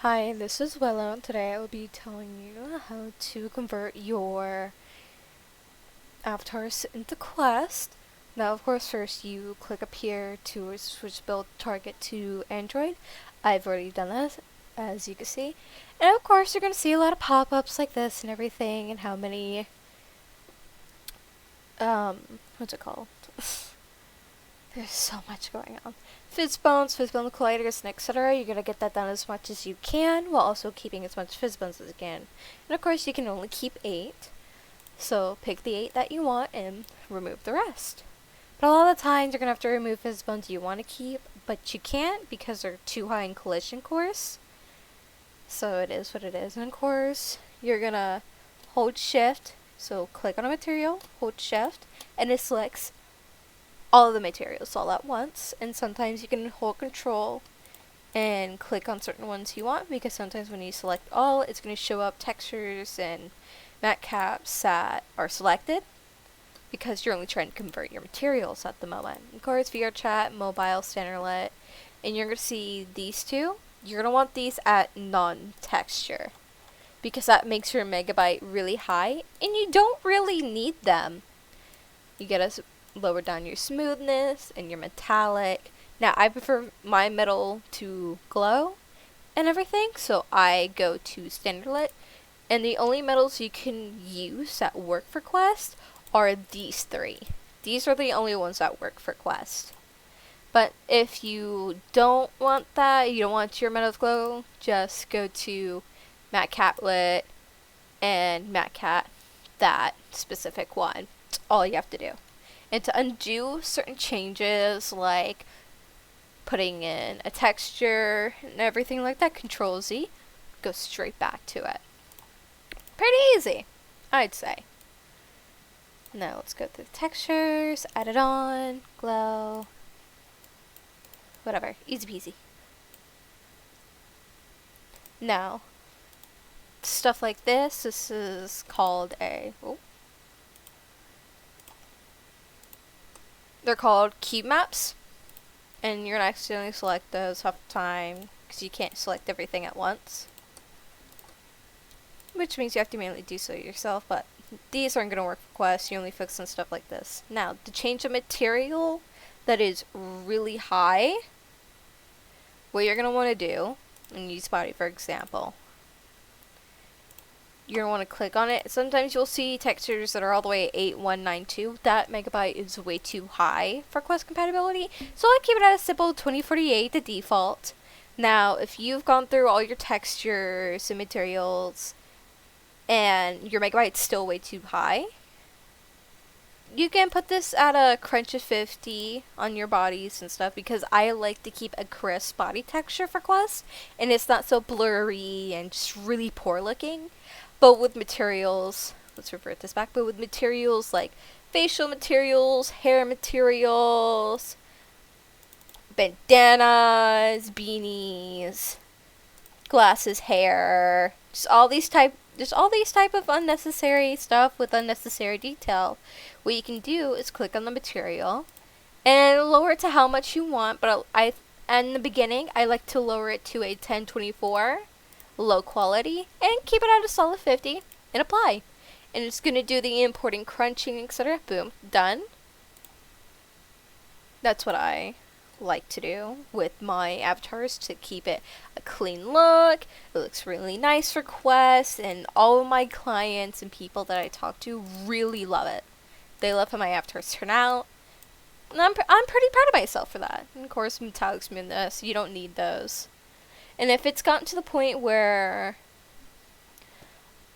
Hi, this is Willow. Today I will be telling you how to convert your avatars into Quest. Now, of course, first you click up here to switch build target to Android. I've already done that, as you can see. And of course, you're going to see a lot of pop-ups like this and everything, and how many, what's it called? There's so much going on. Fizzbones, Fizzbone colliders, and etc. You're going to get that done as much as you can, while also keeping as much Fizzbones as you can. And of course, you can only keep 8. So pick the 8 that you want and remove the rest. But a lot of the times, you're going to have to remove Fizzbones you want to keep, but you can't because they're too high in collision course. So it is what it is. And of course, you're going to hold shift. So click on a material, hold shift, and it selects all of the materials all at once. And sometimes you can hold control and click on certain ones you want, because sometimes when you select all, it's going to show up textures and matte caps that are selected, because you're only trying to convert your materials at the moment. Of course, VRChat, mobile, standardlet, and you're going to see these two. You're going to want these at non-texture, because that makes your megabyte really high, and you don't really need them. You gotta lower down your smoothness and your metallic. Now, I prefer my metal to glow and everything, so I go to standardlet. And the only metals you can use that work for Quest are these 3. These are the only ones that work for Quest. But if you don't want that, you don't want your metal to glow, just go to matte catlet and matte cat, that specific one. That's all you have to do. And to undo certain changes, like putting in a texture and everything like that, Control Z, go straight back to it. Pretty easy, I'd say. Now let's go through the textures, add it on, glow, whatever, easy peasy. Now, stuff like this is called they're called cube maps, and you're gonna accidentally select those half the time, because you can't select everything at once. Which means you have to manually do so yourself, but these aren't going to work for Quest. You only focus on stuff like this. Now, to change a material that is really high, what you're going to want to do, and use body for example, you're going to want to click on it. Sometimes you'll see textures that are all the way at 8192. That megabyte is way too high for Quest compatibility, so I keep it at a simple 2048, the default. Now, if you've gone through all your textures and materials, and your megabyte's still way too high, you can put this at a crunch of 50 on your bodies and stuff, because I like to keep a crisp body texture for Quest, and it's not so blurry and just really poor looking. But with materials, let's revert this back, but with materials like facial materials, hair materials, bandanas, beanies, glasses, hair, just all these type of unnecessary stuff with unnecessary detail. What you can do is click on the material and lower it to how much you want, but in the beginning I like to lower it to a 1024 low quality and keep it at a solid 50 and apply. And it's going to do the importing, crunching, etc. Boom, done. That's what I like to do with my avatars, to keep it a clean look. It looks really nice for Quest, and all of my clients and people that I talk to really love it. They love how my avatars turn out, and I'm pretty proud of myself for that. And of course, metallic smoothness, you don't need those. And if it's gotten to the point where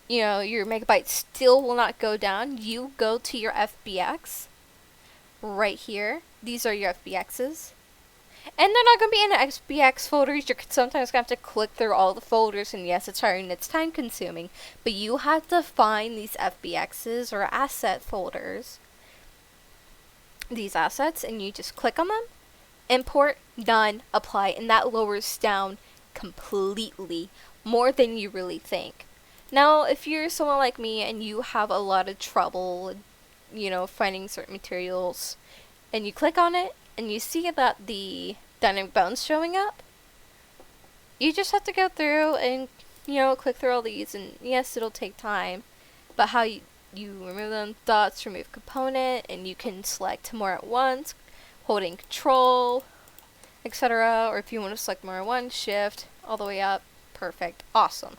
your megabyte still will not go down, you go to your FBX right here. These are your FBXs. And they're not going to be in XBX folders. You're sometimes going to have to click through all the folders, and yes, it's hard and it's time consuming. But you have to find these FBXs or asset folders, these assets, and you just click on them, import, done, apply, and that lowers down completely, more than you really think. Now, if you're someone like me and you have a lot of trouble, finding certain materials, and you click on it, and you see that the dynamic bones showing up, You just have to go through and, click through all these, and yes, it'll take time, but how you remove them, dots, remove component, and you can select more at once, holding control, etc. Or if you want to select more at once, shift all the way up. Perfect. Awesome.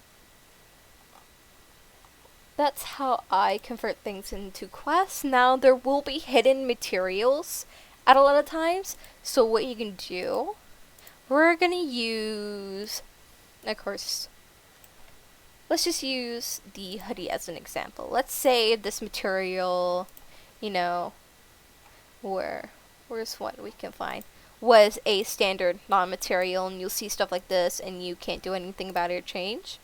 That's how I convert things into quests. Now, there will be hidden materials at a lot of times, so what you can do, we're gonna use, of course, let's just use the hoodie as an example. Let's say this material, where's what we can find, was a standard non-material, and you'll see stuff like this, and you can't do anything about it or change.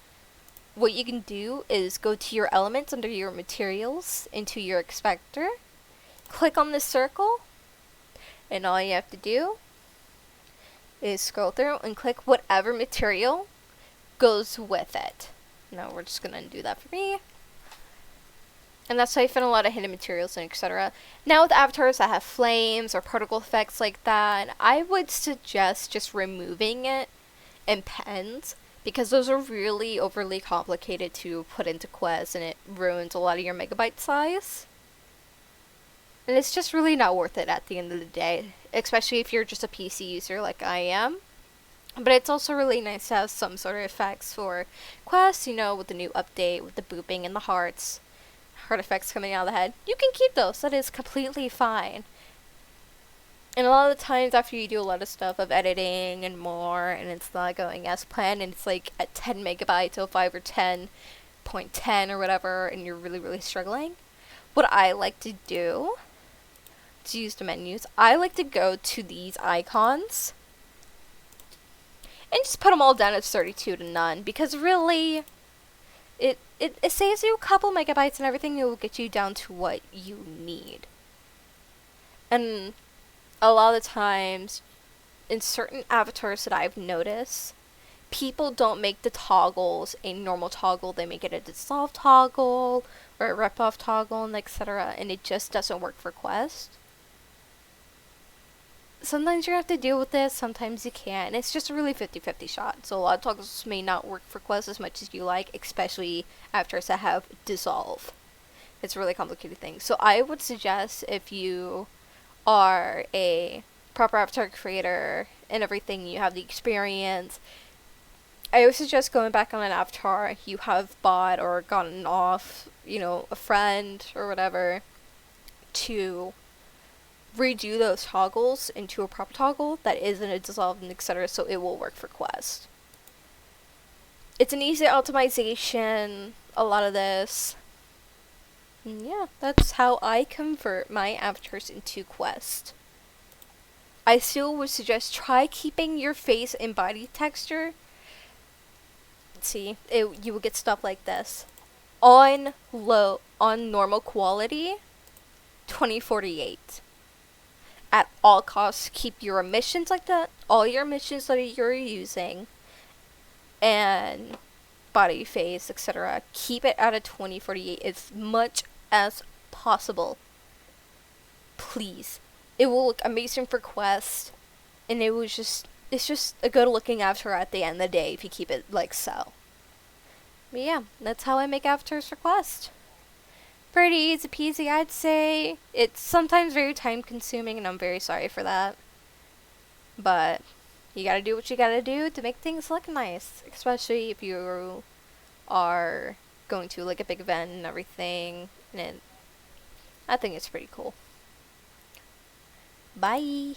What you can do is go to your elements under your materials, into your inspector, click on this circle, and all you have to do is scroll through and click whatever material goes with it. Now we're just gonna do that for me. And that's how you find a lot of hidden materials and etc. Now with avatars that have flames or particle effects like that, I would suggest just removing it and pens, because those are really overly complicated to put into quests, and it ruins a lot of your megabyte size. And it's just really not worth it at the end of the day, especially if you're just a PC user like I am. But it's also really nice to have some sort of effects for quests, with the new update, with the booping and the heart effects coming out of the head. You can keep those, that is completely fine. And a lot of the times after you do a lot of stuff of editing and more, and it's not going as planned, and it's like at 10 megabytes or 5 or 10.10 or whatever, and you're really, really struggling, what I like to do to use the menus, I like to go to these icons and just put them all down as 32 to none, because really, it saves you a couple megabytes, and everything will get you down to what you need. And a lot of the times, in certain avatars that I've noticed, people don't make the toggles a normal toggle. They make it a dissolve toggle or a rip off toggle, and etc. And it just doesn't work for Quest. Sometimes you have to deal with this, sometimes you can't. It's just a really 50-50 shot. So a lot of toggles may not work for Quest as much as you like, especially avatars that have dissolve. It's a really complicated thing. So I would suggest, if you are a proper avatar creator and everything, you have the experience, I would suggest going back on an avatar you have bought or gotten off, a friend or whatever, to redo those toggles into a proper toggle that isn't a dissolved and etc., so it will work for Quest. It's an easy optimization, a lot of this. And yeah, that's how I convert my avatars into Quest. I still would suggest try keeping your face and body texture. Let's see, you will get stuff like this. On normal quality, 2048. At all costs, keep your emissions like that, all your emissions that you're using, and body, face, etc. Keep it at a 2048 as much as possible. Please. It will look amazing for Quest, and it's just a good looking avatar at the end of the day if you keep it like so. But yeah, that's how I make avatars for Quest. Pretty easy peasy, I'd say. It's sometimes very time consuming, and I'm very sorry for that. But you gotta do what you gotta do to make things look nice, especially if you are going to like a big event and everything. And I think it's pretty cool. Bye.